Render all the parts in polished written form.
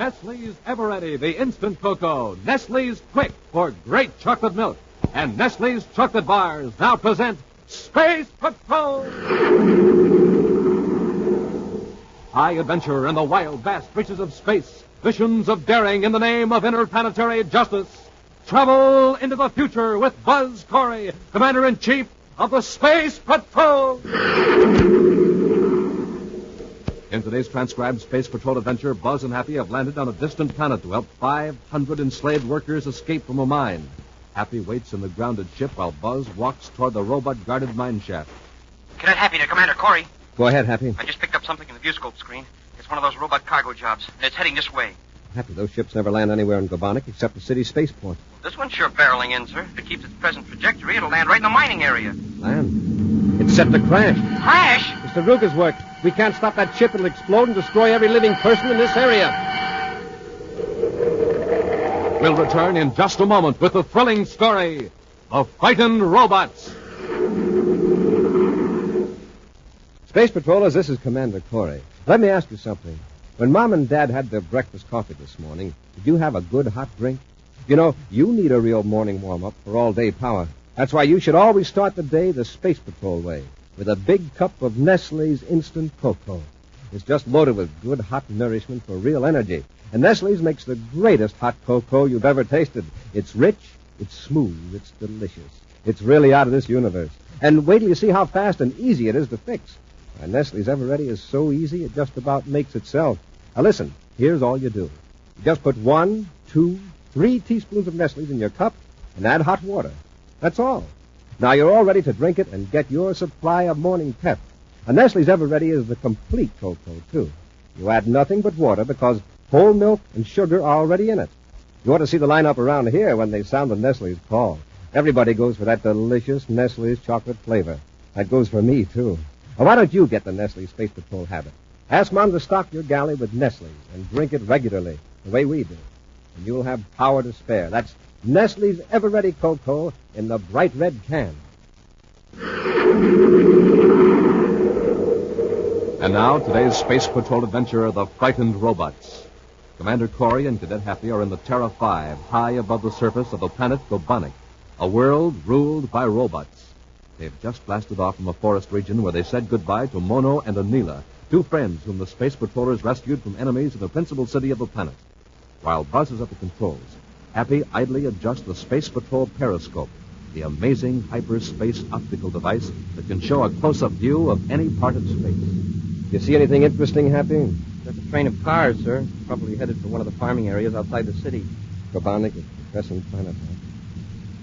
Nestle's Ever-Ready, the instant cocoa. Nestle's Quick for great chocolate milk. And Nestle's chocolate bars now present Space Patrol! High adventure in the wild, vast reaches of space. Missions of daring in the name of interplanetary justice. Travel into the future with Buzz Corey, Commander-in-Chief of the Space Patrol! In today's transcribed Space Patrol adventure, Buzz and Happy have landed on a distant planet to help 500 enslaved workers escape from a mine. Happy waits in the grounded ship while Buzz walks toward the robot-guarded mine shaft. Cadet Happy to Commander Corey. Go ahead, Happy. I just picked up something in the viewscope screen. It's one of those robot cargo jobs, and it's heading this way. Happy, those ships never land anywhere in Gobonic except the city spaceport. This one's sure barreling in, sir. If it keeps its present trajectory, it'll land right in the mining area. Land? It's set to crash. Crash? Mr. Ruger's work. We can't stop that ship. It'll explode and destroy every living person in this area. We'll return in just a moment with the thrilling story of Frightened Robots. Space Patrollers, this is Commander Corey. Let me ask you something. When Mom and Dad had their breakfast coffee this morning, did you have a good hot drink? You know, you need a real morning warm-up for all-day power. That's why you should always start the day the Space Patrol way, with a big cup of Nestle's Instant Cocoa. It's just loaded with good hot nourishment for real energy. And Nestle's makes the greatest hot cocoa you've ever tasted. It's rich, it's smooth, it's delicious. It's really out of this universe. And wait till you see how fast and easy it is to fix. And Nestle's Ever-Ready is so easy it just about makes itself. Now listen, here's all you do. You just put 1, 2, 3 teaspoons of Nestle's in your cup and add hot water. That's all. Now you're all ready to drink it and get your supply of morning pep. And Nestle's Ever-Ready is the complete cocoa, too. You add nothing but water because whole milk and sugar are already in it. You ought to see the lineup around here when they sound the Nestle's call. Everybody goes for that delicious Nestle's chocolate flavor. That goes for me, too. Now, why don't you get the Nestle Space Patrol habit? Ask Mom to stock your galley with Nestle's and drink it regularly, the way we do. And you'll have power to spare. That's Nestle's Ever-Ready Cocoa in the bright red can. And now, today's Space Patrol adventure, the Frightened Robots. Commander Corey and Cadet Happy are in the Terra 5, high above the surface of the planet Gobonic, a world ruled by robots. They've just blasted off from a forest region where they said goodbye to Mono and Anila, 2 friends whom the Space Patrollers rescued from enemies in the principal city of the planet. While Buzz is at the controls, Happy idly adjusts the Space Patrol periscope, the amazing hyperspace optical device that can show a close-up view of any part of space. You see anything interesting, Happy? Just a train of cars, sir. Probably headed for one of the farming areas outside the city. Gobonic is a depressing planet.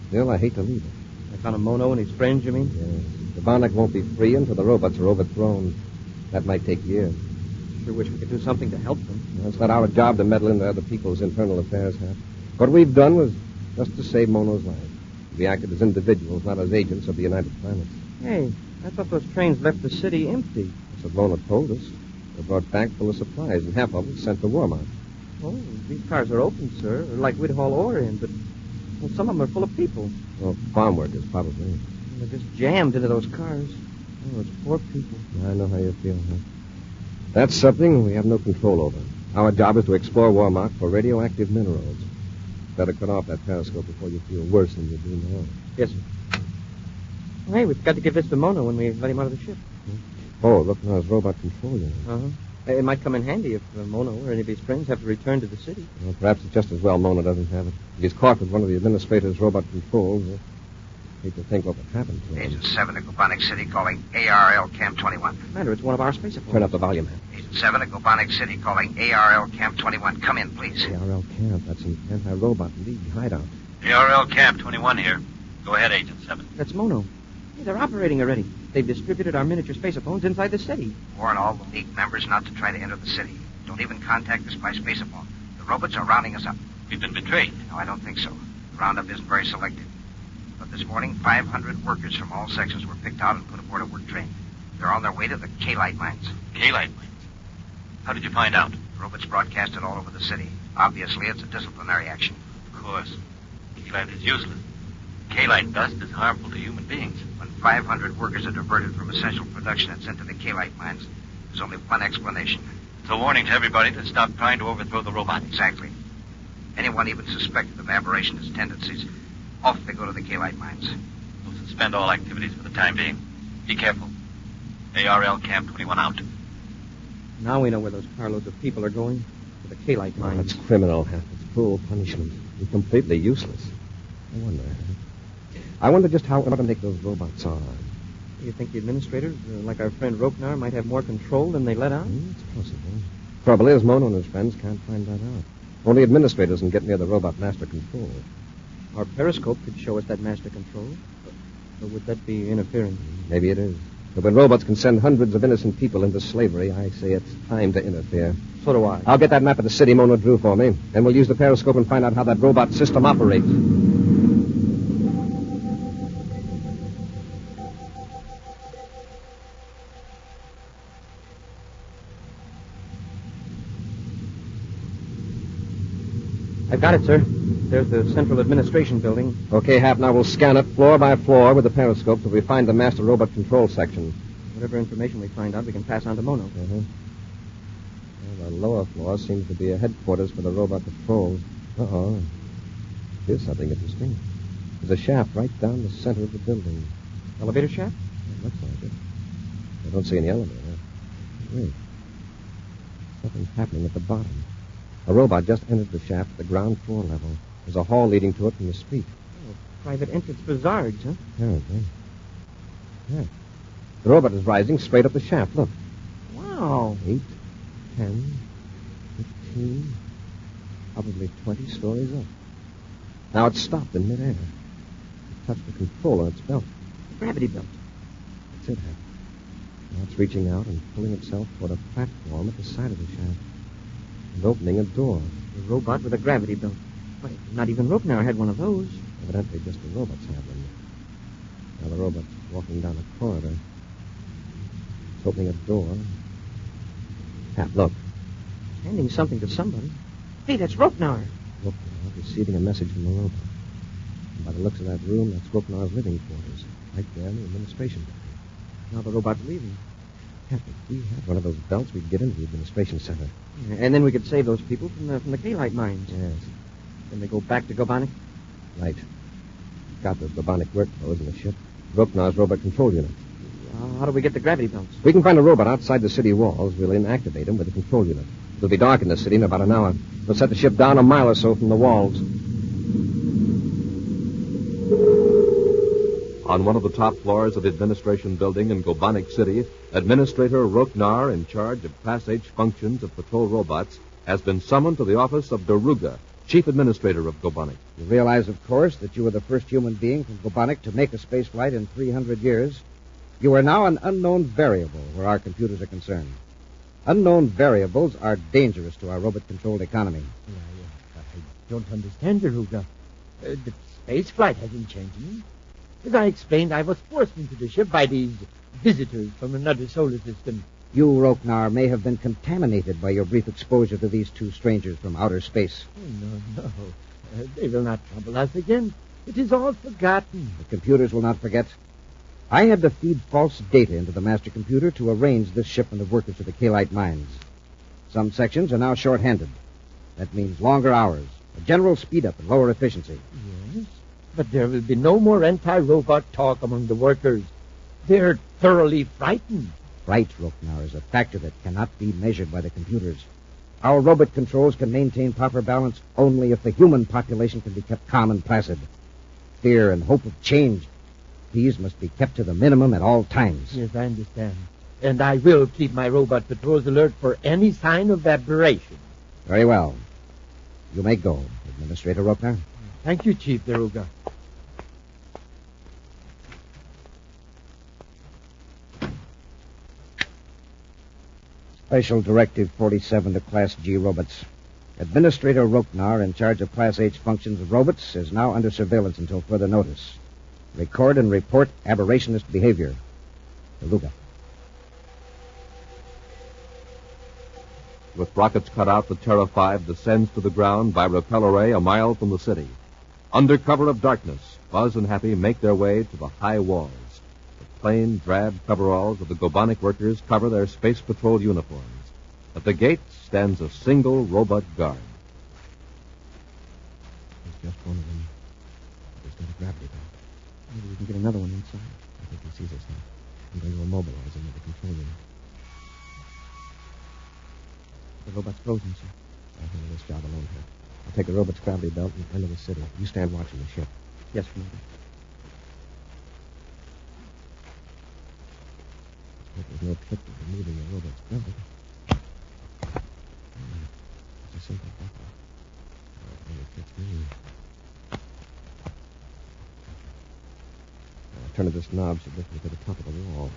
Still, I hate to leave it. I found a Mono and his friends, you mean? Yes. Gobonic won't be free until the robots are overthrown. That might take years. Sure wish we could do something to help them. Well, it's not our job to meddle into other people's internal affairs, Hap. What we've done was just to save Mono's life. We acted as individuals, not as agents of the United Planets. Hey, I thought those trains left the city empty. That's what Mona told us. They brought back full of supplies, and half of them sent to Warmont. Oh, these cars are open, sir. They're like we'd haul ore in, but well, some of them are full of people. Well, farm workers, probably. They're just jammed into those cars. Oh, it's poor people. I know how you feel, huh? That's something we have no control over. Our job is to explore Warmont for radioactive minerals. Better cut off that periscope before you feel worse than you do now. Yes, sir. Well, hey, we've got to give this to Mono when we let him out of the ship. Oh, look now, his robot control unit. Uh-huh. It might come in handy if Mono or any of his friends have to return to the city. Well, perhaps it's just as well Mona doesn't have it. If he's caught with one of the administrator's robot controls, I hate to think what would happen to him. Agent 7 to Gobonic City calling ARL Camp 21. Commander, it's one of our space Turn up the volume, man. Agent 7 to Gobonic City calling ARL Camp 21. Come in, please. ARL Camp, that's an anti-robot league hideout. ARL Camp 21 here. Go ahead, Agent 7. That's Mono. Hey, they're operating already. They've distributed our miniature spacephones inside the city. Warn all the League members not to try to enter the city. Don't even contact us by spacephone. The robots are rounding us up. We've been betrayed. No, I don't think so. The roundup isn't very selective. But this morning, 500 workers from all sections were picked out and put aboard a work train. They're on their way to the K-Light mines. K-Light mines. How did you find out? The robots broadcast it all over the city. Obviously, it's a disciplinary action. Of course. K-Light is useless. K-Light dust is harmful to human beings. When 500 workers are diverted from essential production and sent to the K-Light mines, there's only one explanation. It's a warning to everybody to stop trying to overthrow the robot. Exactly. Anyone even suspected of aberrationist tendencies, off they go to the K-Light mines. We'll suspend all activities for the time being. Be careful. ARL Camp 21 out. Now we know where those carloads of people are going. To the K-Light mines. That's criminal, Hap. It's cruel punishment. It's completely useless. I wonder just how automatic those robots are. You think the administrators, like our friend Roknar, might have more control than they let on? It's possible. Trouble is, Mono and his friends can't find that out. Only administrators can get near the robot master control. Our periscope could show us that master control. Or would that be interfering? Maybe it is. But when robots can send hundreds of innocent people into slavery, I say it's time to interfere. So do I. I'll get that map of the city Mono drew for me. Then we'll use the periscope and find out how that robot system operates. I've got it, sir. There's the Central Administration Building. Okay, Hap, now we'll scan it floor by floor with the periscope till we find the master robot control section. Whatever information we find out, we can pass on to Mono. Well, the lower floor seems to be a headquarters for the robot patrols. Uh-oh. Here's something interesting. There's a shaft right down the center of the building. Elevator shaft? It looks like it. I don't see any elevator. Wait. Something's happening at the bottom. A robot just entered the shaft at the ground floor level. There's a hall leading to it from the street. Oh, private entrance for Zards, huh? Apparently. Yeah. The robot is rising straight up the shaft. Look. Wow. 8, 10, 15, probably 20 stories up. Now it's stopped in midair. It touched the control on its belt. Gravity belt. That's it, Hap. Now it's reaching out and pulling itself toward a platform at the side of the shaft. And opening a door. A robot with a gravity belt. Why, not even Roknar had one of those. Evidently just the robots have them. Now the robot's walking down a corridor. It's opening a door. Hap, look. Handing something to somebody. Hey, that's Roknar. Look, receiving a message from the robot. And by the looks of that room, that's Roknar's living quarters. Right there in the administration building. Now the robot's leaving. Hap, if we had one of those belts, we'd get into the administration center. And then we could save those people from the K-Light mines. Yes. Then they go back to Gobanik? Right. Got the Bobonic work clothes in the ship. Roknar's robot control unit. How do we get the gravity belts? We can find a robot outside the city walls. We'll inactivate him with the control unit. It'll be dark in the city in about an hour. We'll set the ship down a mile or so from the walls. On one of the top floors of the administration building in Gobanik City, Administrator Roknar, in charge of Class H functions of patrol robots, has been summoned to the office of Daruga, Chief Administrator of Gobanik. You realize, of course, that you were the first human being from Gobanik to make a space flight in 300 years. You are now an unknown variable where our computers are concerned. Unknown variables are dangerous to our robot-controlled economy. I don't understand, Daruga. The space flight hasn't changed me. As I explained, I was forced into the ship by these visitors from another solar system. You, Roknar, may have been contaminated by your brief exposure to these two strangers from outer space. Oh, no. They will not trouble us again. It is all forgotten. The computers will not forget. I had to feed false data into the master computer to arrange this shipment of workers to the K-Light mines. Some sections are now short-handed. That means longer hours, a general speed-up and lower efficiency. Yes, but there will be no more anti-robot talk among the workers. They're thoroughly frightened. Fright, Roknar, is a factor that cannot be measured by the computers. Our robot controls can maintain proper balance only if the human population can be kept calm and placid. Fear and hope of change, these must be kept to the minimum at all times. Yes, I understand. And I will keep my robot patrols alert for any sign of aberration. Very well. You may go, Administrator Roknar. Thank you, Chief Daruga. Special Directive 47 to Class G robots. Administrator Roknar, in charge of Class H functions of robots, is now under surveillance until further notice. Record and report aberrationist behavior. Daruga. With rockets cut out, the Terra 5 descends to the ground by repel array a mile from the city. Under cover of darkness, Buzz and Happy make their way to the high walls. The plain, drab coveralls of the Gobanik workers cover their space patrol uniforms. At the gate stands a single robot guard. There's just one of them. He's got a gravity belt. Maybe we can get another one inside. I think he sees us now. I'm going to immobilize him with the control unit. The robot's frozen, sir. I'll handle this job alone here. I'll take the robot's gravity belt and enter the city. You stand watching the ship. Yes, Commander. There's no trick to removing the robot's gravity. It's a simple button. It only fits me. Turn of this knob should lift me to the top of the wall.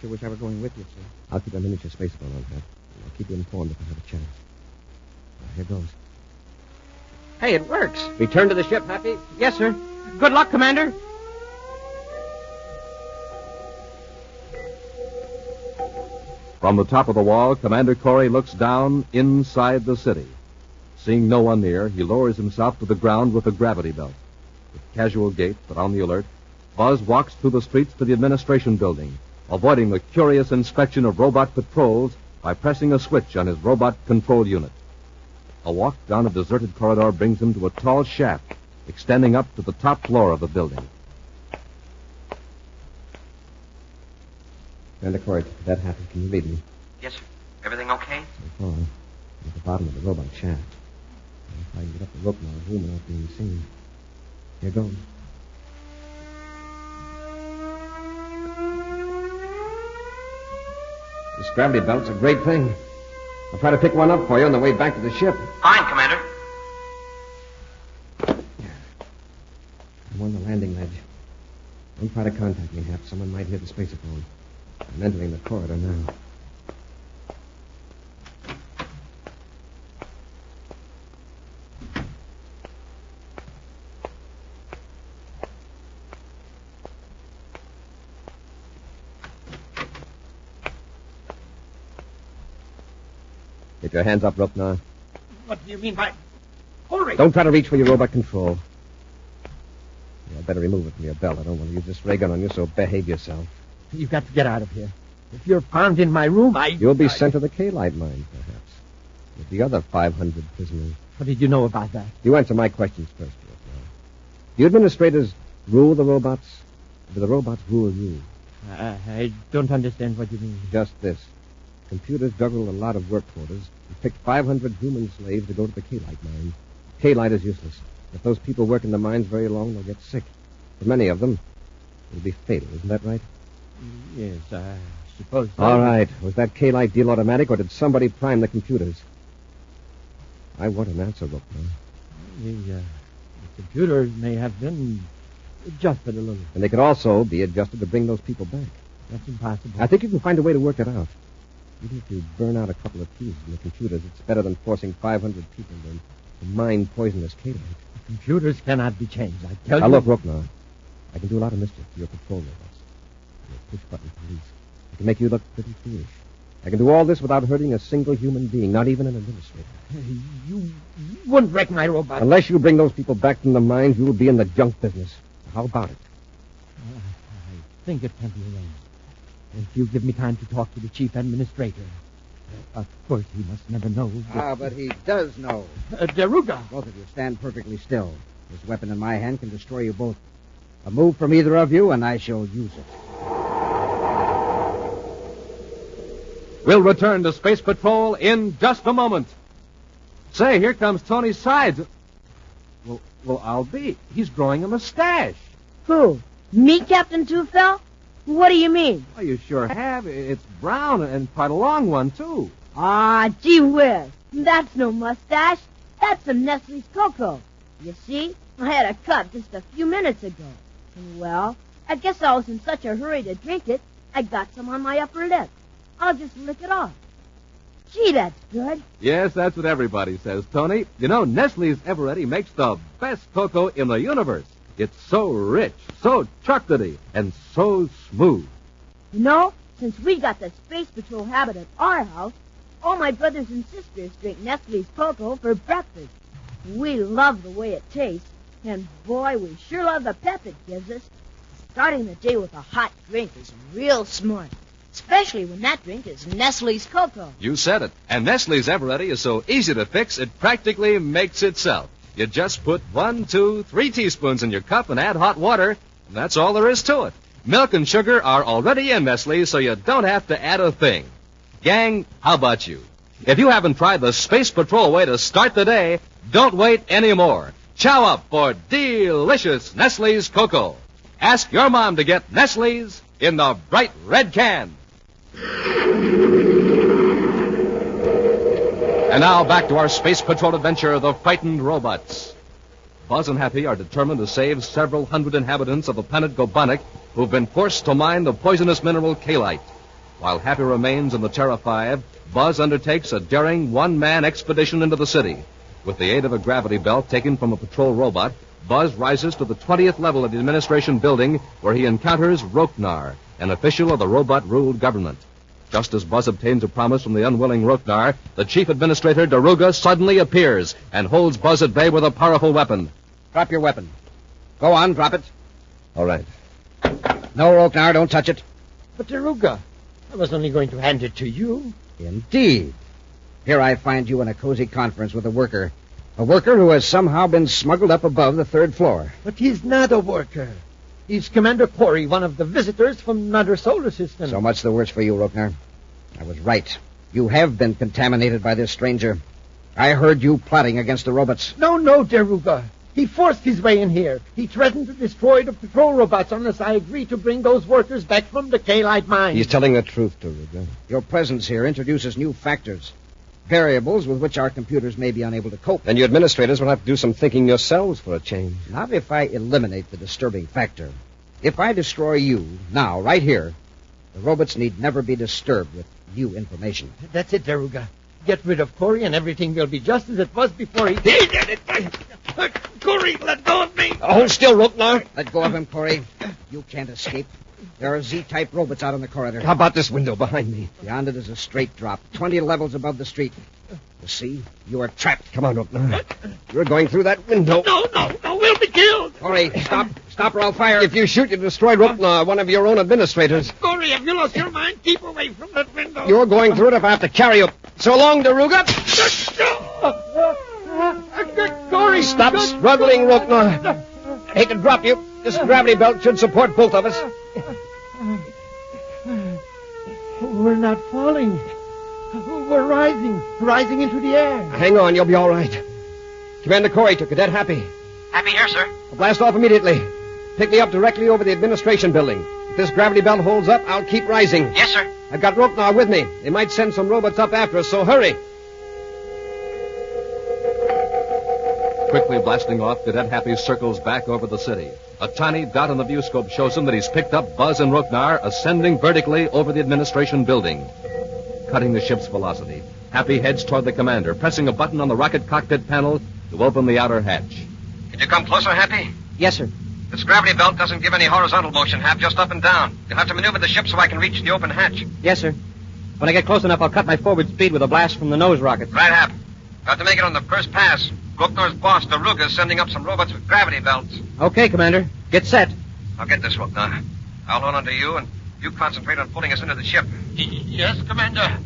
Sure wish I were going with you, sir. I'll keep a miniature space phone on hand. I'll keep you informed if I have a chance. Here goes. Hey, it works. Return to the ship, Happy? Yes, sir. Good luck, Commander. From the top of the wall, Commander Corey looks down inside the city. Seeing no one near, he lowers himself to the ground with a gravity belt. With casual gait, but on the alert, Buzz walks through the streets to the administration building, avoiding the curious inspection of robot patrols by pressing a switch on his robot control unit. A walk down a deserted corridor brings him to a tall shaft extending up to the top floor of the building. Commander Corey, that Happy, can you lead me? Yes, sir. Everything okay? So far, I'm at the bottom of the robot shaft. If I can get up the rope now, room without being seen. Here goes. This gravity belt's a great thing. I'll try to pick one up for you on the way back to the ship. Fine, Commander. I'm on the landing ledge. Don't try to contact me, Hap. Someone might hear the spaceophone. I'm entering the corridor now. Get your hands up, Rupnar. What do you mean by... Ulrich! Don't try to reach for your robot control. I'd better remove it from your belt. I don't want to use this ray gun on you, so behave yourself. You've got to get out of here. If you're found in my room, You'll be sent to the K-Light mine, perhaps. With the other 500 prisoners. What did you know about that? You answer my questions first, Rupnar. Do you administrators rule the robots? Or do the robots rule you? I don't understand what you mean. Just this. Computers juggled a lot of work quotas and picked 500 human slaves to go to the K-Light mine. K-Light is useless. If those people work in the mines very long, they'll get sick. For many of them, it'll be fatal. Isn't that right? Yes, I suppose so. All right. Was that K-Light deal automatic, or did somebody prime the computers? I want an answer, Rupnar. The computers may have been adjusted a little. And they could also be adjusted to bring those people back. That's impossible. I think you can find a way to work it out. Even if you burn out a couple of keys in the computers, it's better than forcing 500 people to mine poisonous K-Light. Computers cannot be changed, I tell Now, you. look, Rupnar. I can do a lot of mischief to your patrol robots. Your push-button police. I can make you look pretty foolish. I can do all this without hurting a single human being, not even an administrator. You wouldn't wreck my robot. Unless you bring those people back from the mines, you will be in the junk business. How about it? I think it can be arranged. If you give me time to talk to the chief administrator. Of course, he must never know. But he does know. Daruga! Both of you stand perfectly still. This weapon in my hand can destroy you both. A move from either of you, and I shall use it. We'll return to Space Patrol in just a moment. Say, here comes Tony Sides. Well, I'll be. He's growing a mustache. Who? Me, Captain Tufel? What do you mean? Oh, you sure have. It's brown and quite a long one, too. Ah, gee whiz. That's no mustache. That's some Nestle's cocoa. You see, I had a cut just a few minutes ago. And, well, I guess I was in such a hurry to drink it, I got some on my upper lip. I'll just lick it off. Gee, that's good. Yes, that's what everybody says, Tony. You know, Nestle's Eveready makes the best cocoa in the universe. It's so rich, so chocolatey, and so smooth. You know, since we got the Space Patrol habit at our house, all my brothers and sisters drink Nestle's cocoa for breakfast. We love the way it tastes, and boy, we sure love the pep it gives us. Starting the day with a hot drink is real smart. Especially when that drink is Nestle's Cocoa. You said it. And Nestle's Eveready is so easy to fix, it practically makes itself. You just put 1, 2, 3 teaspoons in your cup and add hot water, and that's all there is to it. Milk and sugar are already in Nestle, so you don't have to add a thing. Gang, how about you? If you haven't tried the Space Patrol way to start the day, don't wait anymore. Chow up for delicious Nestle's Cocoa. Ask your mom to get Nestle's in the bright red can. And now back to our Space Patrol adventure, The Frightened Robots. Buzz and Happy are determined to save several hundred inhabitants of the planet Gobonic who've been forced to mine the poisonous mineral Kaolite. While Happy remains in the Terra 5, Buzz undertakes a daring one-man expedition into the city. With the aid of a gravity belt taken from a patrol robot, Buzz rises to the 20th level of the administration building where he encounters Roknar, an official of the robot-ruled government. Just as Buzz obtains a promise from the unwilling Roknar, the chief administrator, Daruga, suddenly appears and holds Buzz at bay with a powerful weapon. Drop your weapon. Go on, drop it. All right. No, Roknar, don't touch it. But, Daruga, I was only going to hand it to you. Indeed. Here I find you in a cozy conference with a worker who has somehow been smuggled up above the 3rd floor. But he's not a worker. He's Commander Corey, one of the visitors from another solar system. So much the worse for you, Roknar. I was right. You have been contaminated by this stranger. I heard you plotting against the robots. No, Daruga. He forced his way in here. He threatened to destroy the patrol robots unless I agree to bring those workers back from the Kaolite mine. He's telling the truth, Daruga. Your presence here introduces new factors, variables with which our computers may be unable to cope. And you administrators will have to do some thinking yourselves for a change. Not if I eliminate the disturbing factor. If I destroy you, now, right here, the robots need never be disturbed with new information. That's it, Daruga. Get rid of Corey and everything will be just as it was before he did it. Corey, let go of me. Hold still, Roknar. Let go of him, Corey. You can't escape. There are Z-type robots out in the corridor. How about this window behind me? Beyond it is a straight drop, 20 levels above the street. You see, you are trapped. Come on, Roknar. You're going through that window. No, we'll be killed. Corey, stop or I'll fire. If you shoot, you destroy Roknar, one of your own administrators. Corey, have you lost your mind? Keep away from that window. You're going through it if I have to carry you. So long, Daruga. Corey, Stop struggling, Roknar. I hate to drop you. This gravity belt should support both of us. We're not falling. We're rising into the air. Hang on, you'll be all right. Commander Corey to Cadet Happy. Happy here, sir. Blast off immediately. Pick me up directly over the administration building. If this gravity belt holds up, I'll keep rising. Yes, sir. I've got Roknar with me. They might send some robots up after us, so hurry. Quickly blasting off, Cadet Happy circles back over the city. A tiny dot on the viewscope shows him that he's picked up Buzz and Roknar ascending vertically over the administration building. Cutting the ship's velocity, Happy heads toward the commander, pressing a button on the rocket cockpit panel to open the outer hatch. Can you come closer, Happy? Yes, sir. This gravity belt doesn't give any horizontal motion, Hap, just up and down. You'll have to maneuver the ship so I can reach the open hatch. Yes, sir. When I get close enough, I'll cut my forward speed with a blast from the nose rockets. Right, Hap. Got to make it on the first pass. Roknar's boss, Daruga, is sending up some robots with gravity belts. Okay, Commander. Get set. I'll get this, Roknar. I'll hold on to you, and you concentrate on pulling us into the ship. Yes, Commander.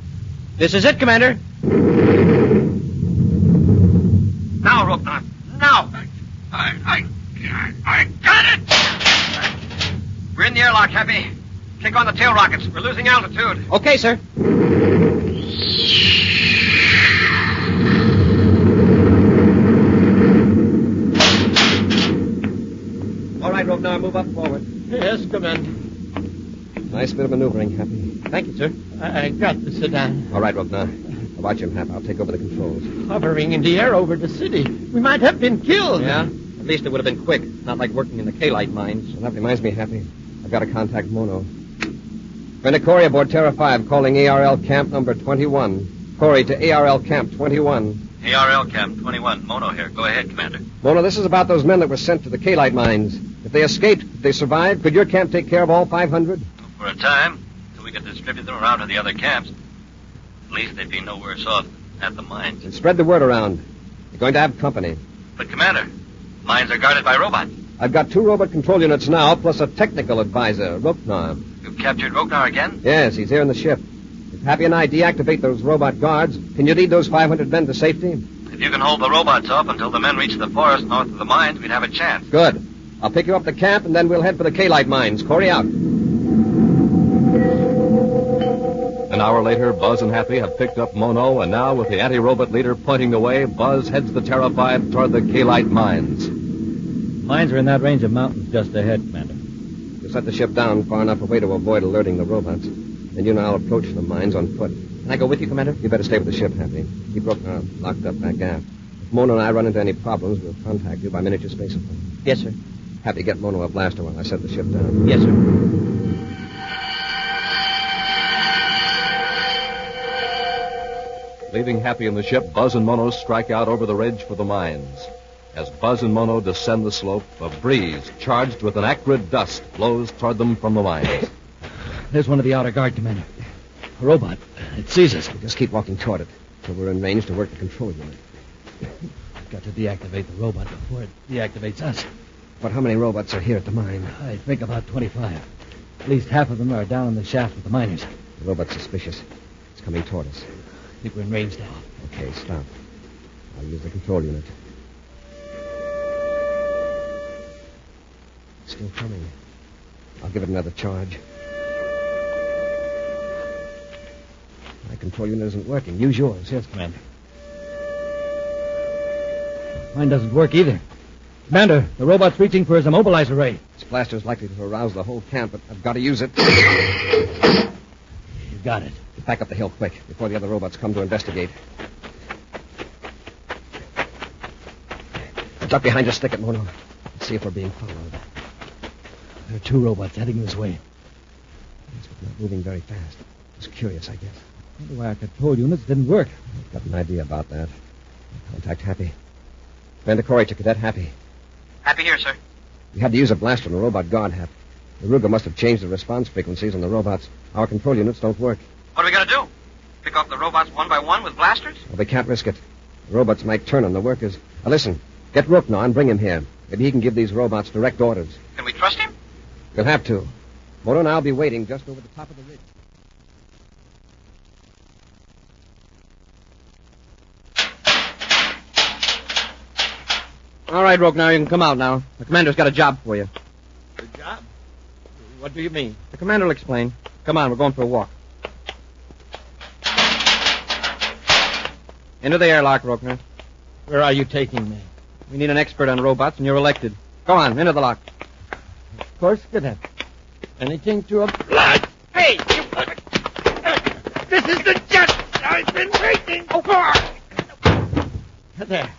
This is it, Commander. Now, Roknar. Now! I got it! We're in the airlock, Happy. Kick on the tail rockets. We're losing altitude. Okay, sir. All right, Roknar, move up forward. Yes, Commander. Nice bit of maneuvering, Happy. Thank you, sir. I got the sedan. All right, Roknar. Watch him, Hap. I'll take over the controls. Hovering in the air over the city. We might have been killed. Yeah? At least it would have been quick. Not like working in the Kaolite mines. Well, that reminds me, Happy. I've got to contact Mono. Commander Corey aboard Terra 5 calling ARL Camp number 21. Corey to ARL Camp 21. ARL Camp 21. Mono here. Go ahead, Commander. Mono, this is about those men that were sent to the Kaolite mines. If they escaped, if they survived, could your camp take care of all 500? For a time, until we could distribute them around to the other camps. At least they'd be no worse off at the mines. And spread the word around. You're going to have company. But, Commander, mines are guarded by robots. I've got 2 robot control units now, plus a technical advisor, Roknar. You've captured Roknar again? Yes, he's here in the ship. If Happy and I deactivate those robot guards, can you lead those 500 men to safety? If you can hold the robots off until the men reach the forest north of the mines, we'd have a chance. Good. I'll pick you up at the camp, and then we'll head for the K-Light mines. Corey out. An hour later, Buzz and Happy have picked up Mono, and now, with the anti-robot leader pointing the way, Buzz heads the Terra 5 toward the K-Light mines. Mines are in that range of mountains just ahead, Commander. You set the ship down far enough away to avoid alerting the robots. Then you and I'll approach the mines on foot. Can I go with you, Commander? You better stay with the ship, Happy. Keep Roknar locked up back aft. If Mono and I run into any problems, we'll contact you by miniature spacephone. Yes, sir. Happy, get Mono a blaster while I set the ship down. Yes, sir. Leaving Happy in the ship, Buzz and Mono strike out over the ridge for the mines. As Buzz and Mono descend the slope, a breeze charged with an acrid dust blows toward them from the mines. There's one of the outer guard, Commander. A robot. It sees us. Just keep walking toward it until we're in range to work the control unit. We've got to deactivate the robot before it deactivates us. But how many robots are here at the mine? I think about 25. At least half of them are down in the shaft with the miners. The robot's suspicious. It's coming toward us. I think we're in range now. Okay, stop. I'll use the control unit. It's still coming. I'll give it another charge. My control unit isn't working. Use yours. Yes, Commander. Mine doesn't work either. Commander, the robot's reaching for his immobilizer ray. This blaster's likely to arouse the whole camp, but I've got to use it. You got it. Back up the hill quick, before the other robots come to investigate. Duck behind your stick at Mono. Let's see if we're being followed. There are 2 robots heading this way. Yes, but not moving very fast. Just curious, I guess. I wonder why our control units didn't work. I've got an idea about that. Contact Happy. Commander Corey to Cadet Happy. Happy here, sir. We had to use a blaster on a robot guard, Hap. The Ruger must have changed the response frequencies on the robots. Our control units don't work. What are we going to do? Pick off the robots one by one with blasters? Well, we can't risk it. The robots might turn on the workers. Now, listen. Get Roknar and bring him here. Maybe he can give these robots direct orders. Can we trust him? We'll have to. Mono and I'll be waiting just over the top of the ridge. All right, Roknar, you can come out now. The commander's got a job for you. A job? What do you mean? The commander will explain. Come on, we're going for a walk. Into the airlock, Roknar. Where are you taking me? We need an expert on robots, and you're elected. Go on, into the lock. Of course, Cadet. Anything to oblige. Hey, you... This is the jet I've been waiting for. There.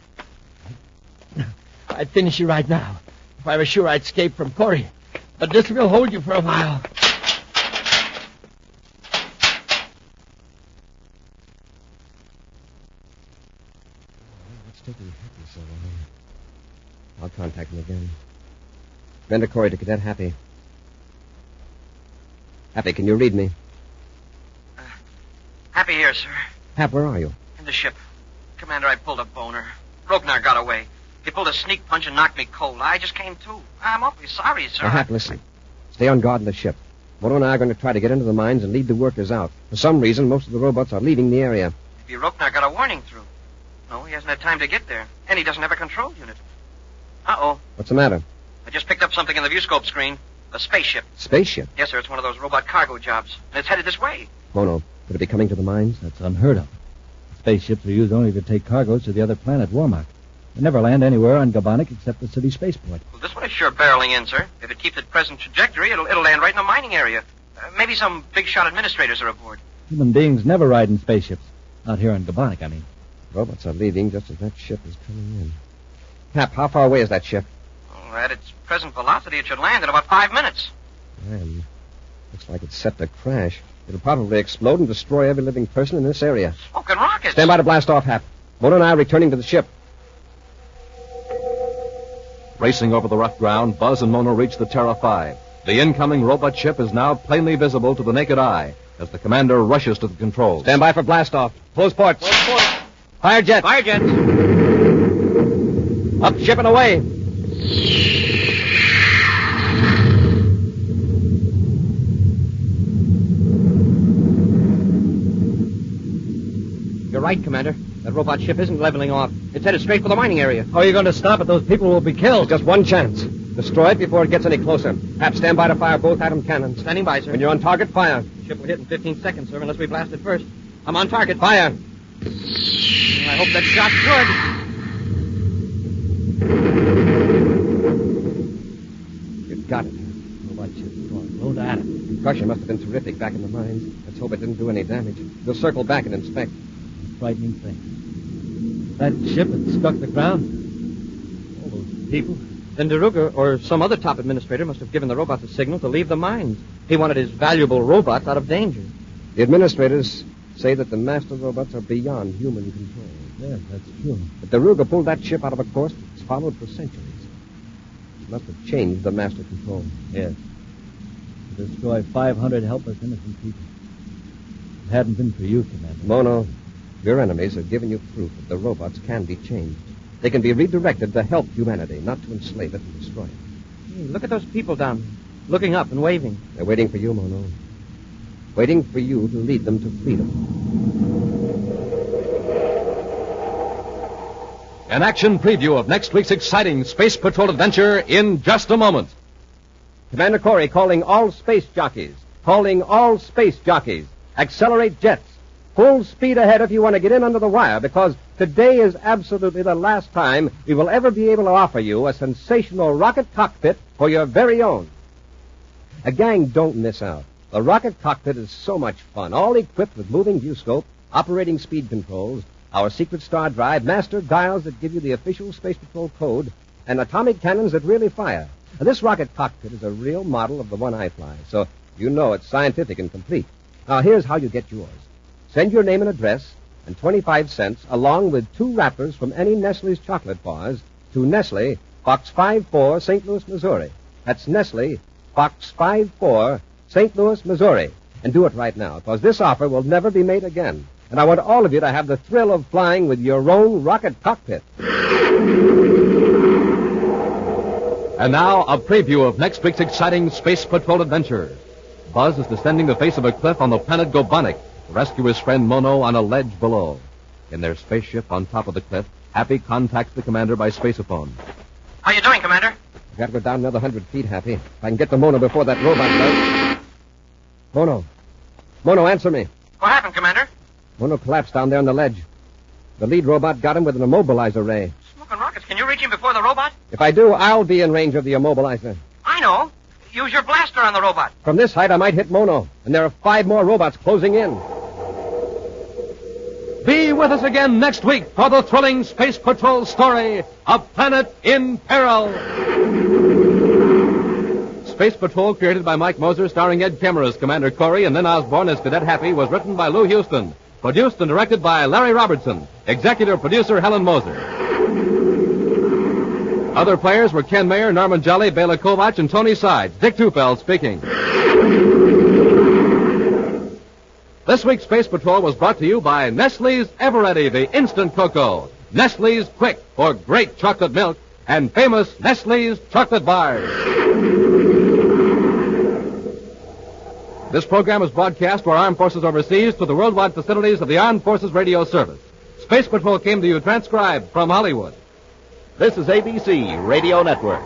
I'd finish you right now if I was sure I'd escape from Corey. But this will hold you for a while. What's taking Happy so long? I'll contact him again. Commander Corey to Cadet Happy. Happy, can you read me? Happy here, sir. Hap, where are you? In the ship. Commander, I pulled a boner. Roknar got away. He pulled a sneak punch and knocked me cold. I just came to. I'm awfully sorry, sir. Now, Hap, listen. Stay on guard in the ship. Moto and I are going to try to get into the mines and lead the workers out. For some reason, most of the robots are leaving the area. Maybe Roknar got a warning through. No, he hasn't had time to get there. And he doesn't have a control unit. Uh-oh. What's the matter? I just picked up something in the viewscope screen. A spaceship. Spaceship? Yes, sir. It's one of those robot cargo jobs. And it's headed this way. Mono, could it be coming to the mines? That's unheard of. Spaceships are used only to take cargoes to the other planet, Warmark. They never land anywhere on Gabonik except the city spaceport. Well, this one is sure barreling in, sir. If it keeps its present trajectory, it'll land right in the mining area. Maybe some big-shot administrators are aboard. Human beings never ride in spaceships. Not here on Gabonik, I mean. Robots are leaving just as that ship is coming in. Hap, how far away is that ship? Oh, at its present velocity, it should land in about 5 minutes. Man, looks like it's set to crash. It'll probably explode and destroy every living person in this area. Smoking rockets. Stand by to blast off, Hap. Mono and I are returning to the ship. Racing over the rough ground, Buzz and Mono reach the Terra 5. The incoming robot ship is now plainly visible to the naked eye as the commander rushes to the controls. Stand by for blast off. Close ports. Close ports. Fire jets. Fire jets. Up ship and away. right, Commander. That robot ship isn't leveling off. It's headed straight for the mining area. How are you going to stop it? Those people will be killed. There's just one chance. Destroy it before it gets any closer. Hap, stand by to fire both atom cannons. Standing by, sir. When you're on target, fire. Ship will hit in 15 seconds, sir, unless we blast it first. I'm on target. Fire. I hope that shot's good. You've got it. Robot ship's going low to atom. Concussion must have been terrific back in the mines. Let's hope it didn't do any damage. We'll circle back and inspect. Frightening thing. That ship had struck the ground. All those people. Then Deruga or some other top administrator must have given the robots a signal to leave the mines. He wanted his valuable robots out of danger. The administrators say that the master robots are beyond human control. Yes, that's true. But Deruga pulled that ship out of a course that's followed for centuries. It must have changed the master control. Yes. To destroy 500 helpless innocent people. If it hadn't been for you, Commander. Mono, your enemies have given you proof that the robots can be changed. They can be redirected to help humanity, not to enslave it and destroy it. Hey, look at those people down there, looking up and waving. They're waiting for you, Mono. Waiting for you to lead them to freedom. An action preview of next week's exciting Space Patrol adventure in just a moment. Commander Corey calling all space jockeys. Calling all space jockeys. Accelerate jets. Full speed ahead if you want to get in under the wire, because today is absolutely the last time we will ever be able to offer you a sensational rocket cockpit for your very own. A gang, don't miss out. The rocket cockpit is so much fun, all equipped with moving viewscope, operating speed controls, our secret star drive, master dials that give you the official Space Patrol code, and atomic cannons that really fire. Now, this rocket cockpit is a real model of the one I fly, so you know it's scientific and complete. Now, here's how you get yours. Send your name and address and 25 cents along with 2 wrappers from any Nestle's chocolate bars to Nestle, Box 54, St. Louis, Missouri. That's Nestle, Box 54, St. Louis, Missouri. And do it right now, because this offer will never be made again. And I want all of you to have the thrill of flying with your own rocket cockpit. And now, a preview of next week's exciting Space Patrol adventure. Buzz is descending the face of a cliff on the planet Gobonic to rescue his friend Mono on a ledge below. In their spaceship on top of the cliff, Happy contacts the commander by spaceophone. How you doing, Commander? I've got to go down another 100 feet, Happy. If I can get to Mono before that robot does. Mono. Mono, answer me. What happened, Commander? Mono collapsed down there on the ledge. The lead robot got him with an immobilizer ray. Smoking rockets. Can you reach him before the robot? If I do, I'll be in range of the immobilizer. I know. Use your blaster on the robot. From this height, I might hit Mono, and there are 5 more robots closing in. Be with us again next week for the thrilling Space Patrol story, A Planet in Peril. Space Patrol, created by Mike Moser, starring Ed Kemmer as Commander Corey and Lynn Osborne as Cadet Happy, was written by Lou Houston. Produced and directed by Larry Robertson. Executive producer Helen Moser. Other players were Ken Mayer, Norman Jolly, Bela Kovac, and Tony Sides. Dick Tufeld speaking. This week's Space Patrol was brought to you by Nestle's Eveready, the instant cocoa. Nestle's Quick for great chocolate milk, and famous Nestle's chocolate bars. This program is broadcast to our armed forces overseas through the worldwide facilities of the Armed Forces Radio Service. Space Patrol came to you transcribed from Hollywood. This is ABC Radio Network.